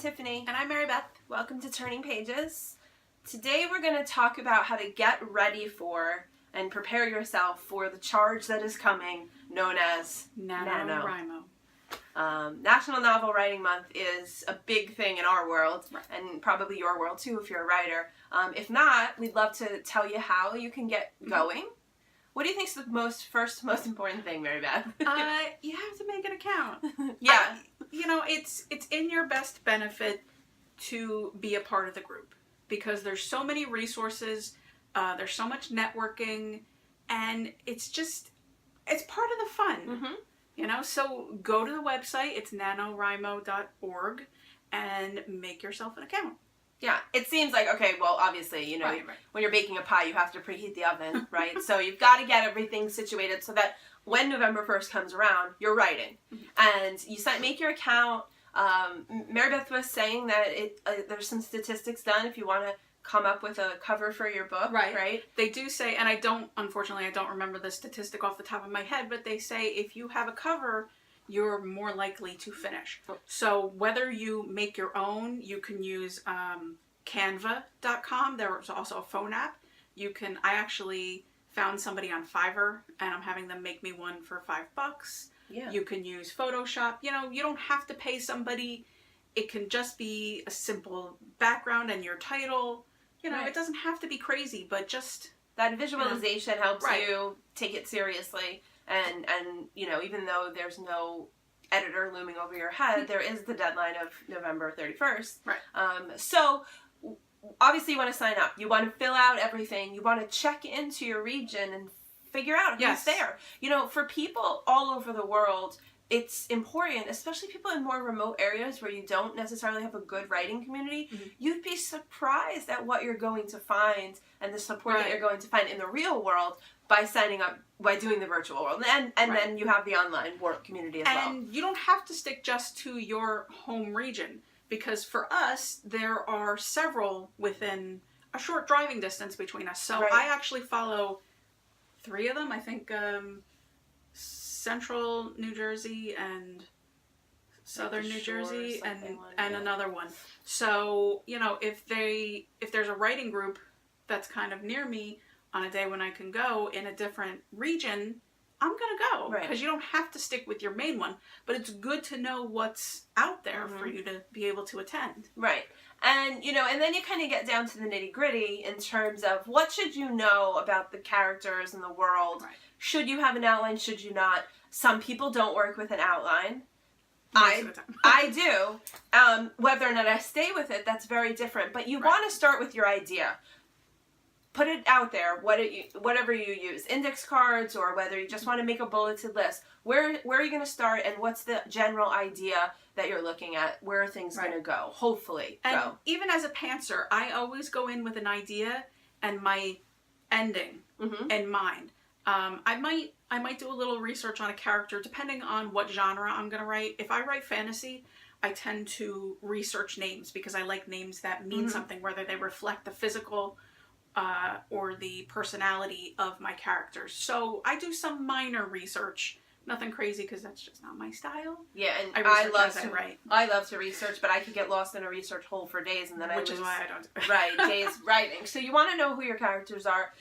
Tiffany. And I'm Mary Beth. Welcome to Turning Pages. Today we're going to talk about how to get ready for and prepare yourself for the charge that is coming, known as NaNoWriMo. National Novel Writing Month is a big thing in our world, right, and probably your world too if you're a writer. If not, we'd love to tell you how you can get going. What do you think is the most important thing, Mary Beth? You have to make an account. Yeah. It's in your best benefit to be a part of the group because there's so many resources, there's so much networking, and it's part of the fun. Mm-hmm. So go to the website, it's nanowrimo.org, and make yourself an account. Yeah, it seems like, okay, well, obviously, right. When you're baking a pie, you have to preheat the oven, right? So you've got to get everything situated so that when November 1st comes around, you're writing. Mm-hmm. And you make your account. Mary Beth was saying that there's some statistics done if you want to come up with a cover for your book, right? They do say, and unfortunately, I don't remember the statistic off the top of my head, but they say if you have a cover, you're more likely to finish. So whether you make your own, you can use Canva.com. There's also a phone app. I actually found somebody on Fiverr, and I'm having them make me one for $5. Yeah. You can use Photoshop. You don't have to pay somebody. It can just be a simple background and your title. Right. It doesn't have to be crazy, but just that visualization helps right. you take it seriously. And even though there's no editor looming over your head, there is the deadline of November 31st. Right. So obviously you want to sign up. You want to fill out everything. You want to check into your region and figure out who's there. For people all over the world, it's important, especially people in more remote areas where you don't necessarily have a good writing community. Mm-hmm. You'd be surprised at what you're going to find and the support that you're going to find in the real world by signing up, by doing the virtual world. And then you have the online work community as well. And you don't have to stick just to your home region, because for us, there are several within a short driving distance between us. So I actually follow 3 of them. I think Central New Jersey and Southern New Jersey and another one. So, if there's a writing group that's kind of near me on a day when I can go in a different region, I'm going to go. Because you don't have to stick with your main one, but it's good to know what's out there for you to be able to attend. Right. And, and then you kind of get down to the nitty gritty in terms of what should you know about the characters and the world. Right. Should you have an outline? Should you not? Some people don't work with an outline. Most of the time. I do. Whether or not I stay with it, that's very different. But you want to start with your idea. Put it out there, whatever you use, index cards, or whether you just want to make a bulleted list. Where are you going to start, and what's the general idea that you're looking at? Where are things going to go? Hopefully, and even as a pantser, I always go in with an idea and my ending in mind. I might do a little research on a character depending on what genre I'm going to write. If I write fantasy, I tend to research names because I like names that mean something, whether they reflect the physical or the personality of my characters. So I do some minor research, nothing crazy because that's just not my style. Yeah, and I love to research, but I could get lost in a research hole for days, and then which is why I don't do it. Right, days writing. So you want to know who your characters are.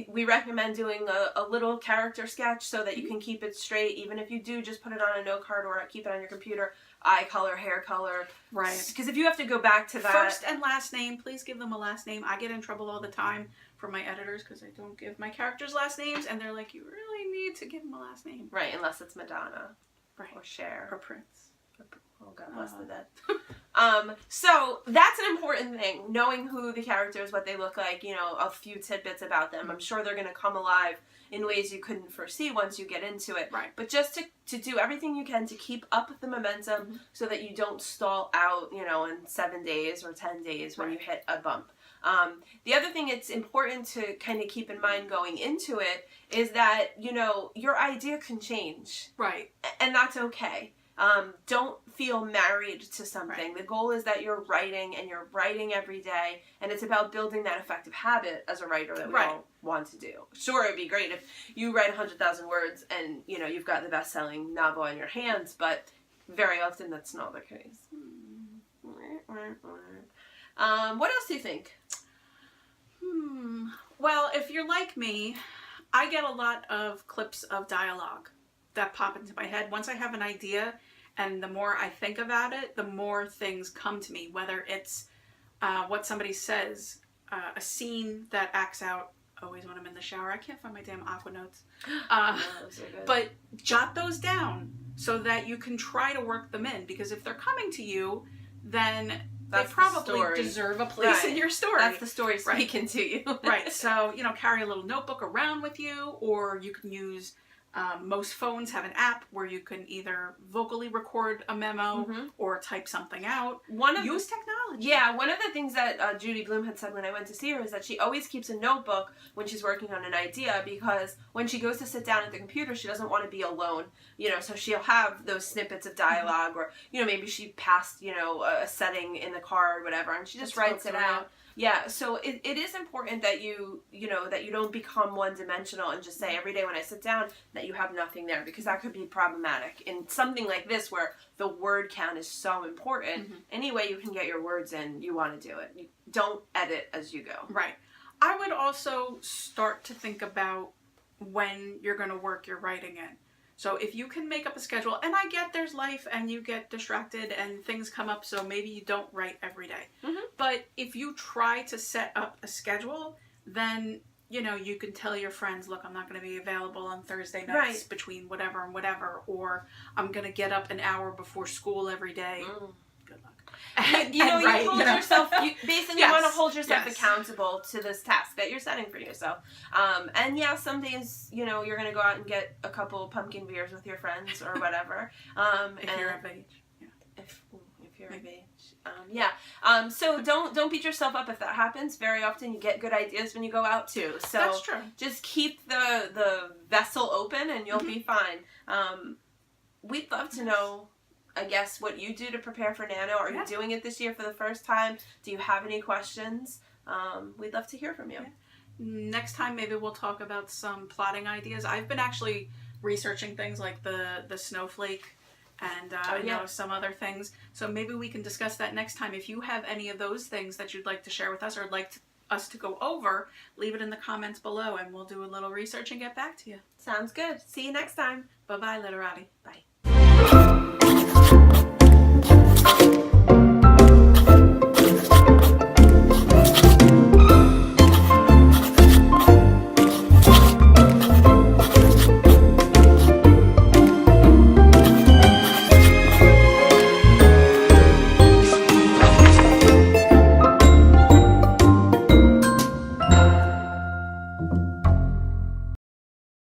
We recommend doing a little character sketch so that you can keep it straight. Even if you do, just put it on a note card or keep it on your computer. Eye color, hair color. Right. Because if you have to go back to that... First and last name, please give them a last name. I get in trouble all the time from my editors because I don't give my characters last names, and they're like, you really need to give them a last name. Right, unless it's Madonna. Right. Or Cher. Or Prince. Oh, God bless the dead. So that's an important thing, knowing who the characters, what they look like, a few tidbits about them. I'm sure they're going to come alive in ways you couldn't foresee once you get into it. Right. But just to do everything you can to keep up the momentum so that you don't stall out, in 7 days or 10 days when you hit a bump. The other thing it's important to kind of keep in mind going into it is that, your idea can change. Right. And that's okay. Don't feel married to something. The goal is that you're writing, and you're writing every day, and it's about building that effective habit as a writer that we all want to do. Sure, it'd be great if you write 100,000 words and, you've got the best-selling novel on your hands, but very often that's not the case. What else do you think? Well, if you're like me, I get a lot of clips of dialogue that pop into my head. Once I have an idea, and the more I think about it, the more things come to me, whether it's what somebody says, a scene that acts out always when I'm in the shower. I can't find my damn Aqua notes. Those are good. But jot those down so that you can try to work them in, because if they're coming to you, then they probably deserve a place in your story. That's the story speaking to you. Right. So, carry a little notebook around with you, or you can use, most phones have an app where you can either vocally record a memo or type something out. Use technology. Yeah, one of the things that Judy Bloom had said when I went to see her is that she always keeps a notebook when she's working on an idea, because when she goes to sit down at the computer, she doesn't want to be alone. So she'll have those snippets of dialogue, or, maybe she passed, a setting in the car or whatever, and she just writes it out. Yeah, so it is important that you don't become one-dimensional and just say every day when I sit down that you have nothing there, because that could be problematic. In something like this where the word count is so important, any way you can get your words in, you want to do it. You don't edit as you go. Right. I would also start to think about when you're going to work your writing in. So if you can make up a schedule, and I get there's life and you get distracted and things come up, so maybe you don't write every day. But if you try to set up a schedule, then, you can tell your friends, look, I'm not going to be available on Thursday nights between whatever and whatever, or I'm going to get up an hour before school every day. Good luck. You hold yourself, you basically want to hold yourself accountable to this task that you're setting for yourself. And yeah, some days, you're going to go out and get a couple pumpkin beers with your friends or whatever. If you're of age. Yeah. If you're of age. So don't beat yourself up if that happens. Very often you get good ideas when you go out too. So that's true. Just keep the vessel open and you'll be fine. We'd love to know, I guess, what you do to prepare for Nano. Are you doing it this year for the first time? Do you have any questions? We'd love to hear from you. Yeah. Next time, maybe we'll talk about some plotting ideas. I've been actually researching things like the snowflake and some other things. So maybe we can discuss that next time. If you have any of those things that you'd like to share with us or like us to go over, leave it in the comments below and we'll do a little research and get back to you. Sounds good. See you next time. Bye-bye, literati. Bye.